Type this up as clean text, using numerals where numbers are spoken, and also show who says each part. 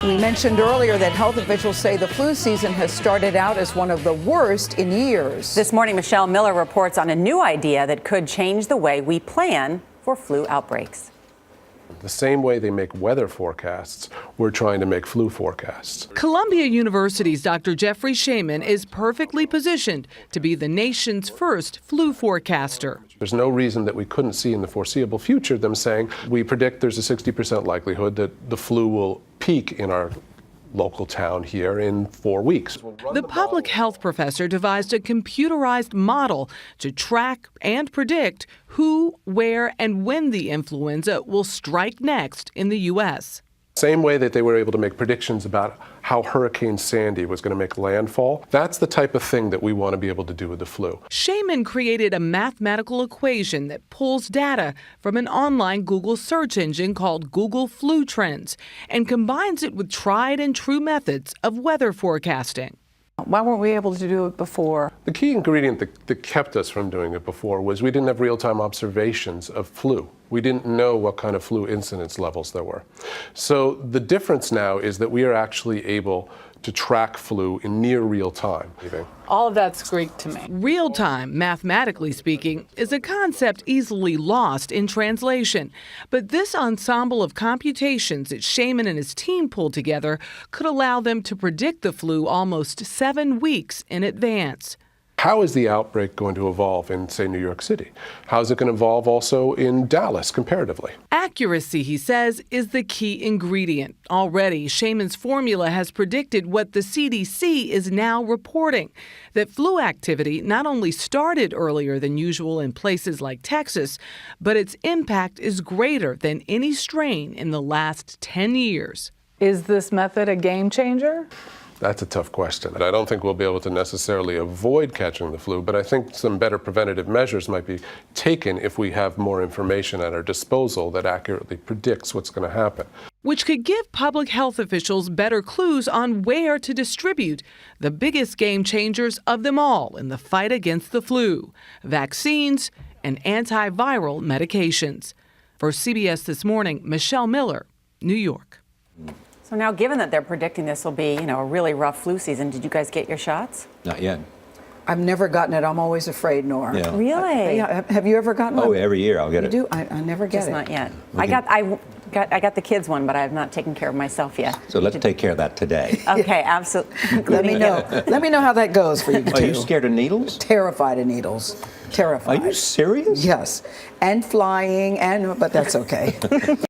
Speaker 1: We mentioned earlier that health officials say the flu season has started out as one of the worst in years.
Speaker 2: This morning, Michelle Miller reports on a new idea that could change the way we plan for flu outbreaks.
Speaker 3: The same way they make weather forecasts, we're trying to make flu forecasts.
Speaker 4: Columbia University's Dr. Jeffrey Shaman is perfectly positioned to be the nation's first flu forecaster.
Speaker 3: There's no reason that we couldn't see in the foreseeable future them saying, we predict there's a 60% likelihood that the flu will peak in our local town here in 4 weeks.
Speaker 4: The public health professor devised a computerized model to track and predict who, where, and when the influenza will strike next in the U.S.
Speaker 3: Same way that they were able to make predictions about how Hurricane Sandy was going to make landfall. That's the type of thing that we want to be able to do with the flu.
Speaker 4: Shaman created a mathematical equation that pulls data from an online Google search engine called Google Flu Trends and combines it with tried and true methods of weather forecasting.
Speaker 1: Why weren't we able to do it before?
Speaker 3: The key ingredient that kept us from doing it before was we didn't have real-time observations of flu. We didn't know what kind of flu incidence levels there were. So the difference now is that we are actually able to track flu in near real time.
Speaker 5: All of that's Greek to me.
Speaker 4: Real time, mathematically speaking, is a concept easily lost in translation. But this ensemble of computations that Shaman and his team pulled together could allow them to predict the flu almost 7 weeks in advance.
Speaker 3: How is the outbreak going to evolve in, say, New York City? How is it going to evolve also in Dallas, comparatively?
Speaker 4: Accuracy, he says, is the key ingredient. Already, Shaman's formula has predicted what the CDC is now reporting, that flu activity not only started earlier than usual in places like Texas, but its impact is greater than any strain in the last 10 years.
Speaker 5: Is this method a game changer?
Speaker 3: That's a tough question. I don't think we'll be able to necessarily avoid catching the flu, but I think some better preventative measures might be taken if we have more information at our disposal that accurately predicts what's going to happen.
Speaker 4: Which could give public health officials better clues on where to distribute the biggest game changers of them all in the fight against the flu: vaccines and antiviral medications. For CBS This Morning, Michelle Miller, New York.
Speaker 2: So now, given that they're predicting this will be, a really rough flu season, did you guys get your shots?
Speaker 6: Not yet.
Speaker 1: I've never gotten it. I'm always afraid, Nora.
Speaker 6: Yeah.
Speaker 2: Really?
Speaker 1: Have you ever gotten it?
Speaker 6: Oh, every year I'll get
Speaker 1: You
Speaker 6: it.
Speaker 1: do? I never get
Speaker 2: Just
Speaker 1: it.
Speaker 2: not yet. I got the kids one, but I have not taken care of myself yet.
Speaker 6: So let's take care of that today.
Speaker 2: Okay, absolutely.
Speaker 1: Let me know. Let me know how that goes for you
Speaker 6: Are
Speaker 1: too.
Speaker 6: you scared of needles?
Speaker 1: Terrified of needles. Terrified.
Speaker 6: Are you serious?
Speaker 1: Yes. And flying, but that's okay.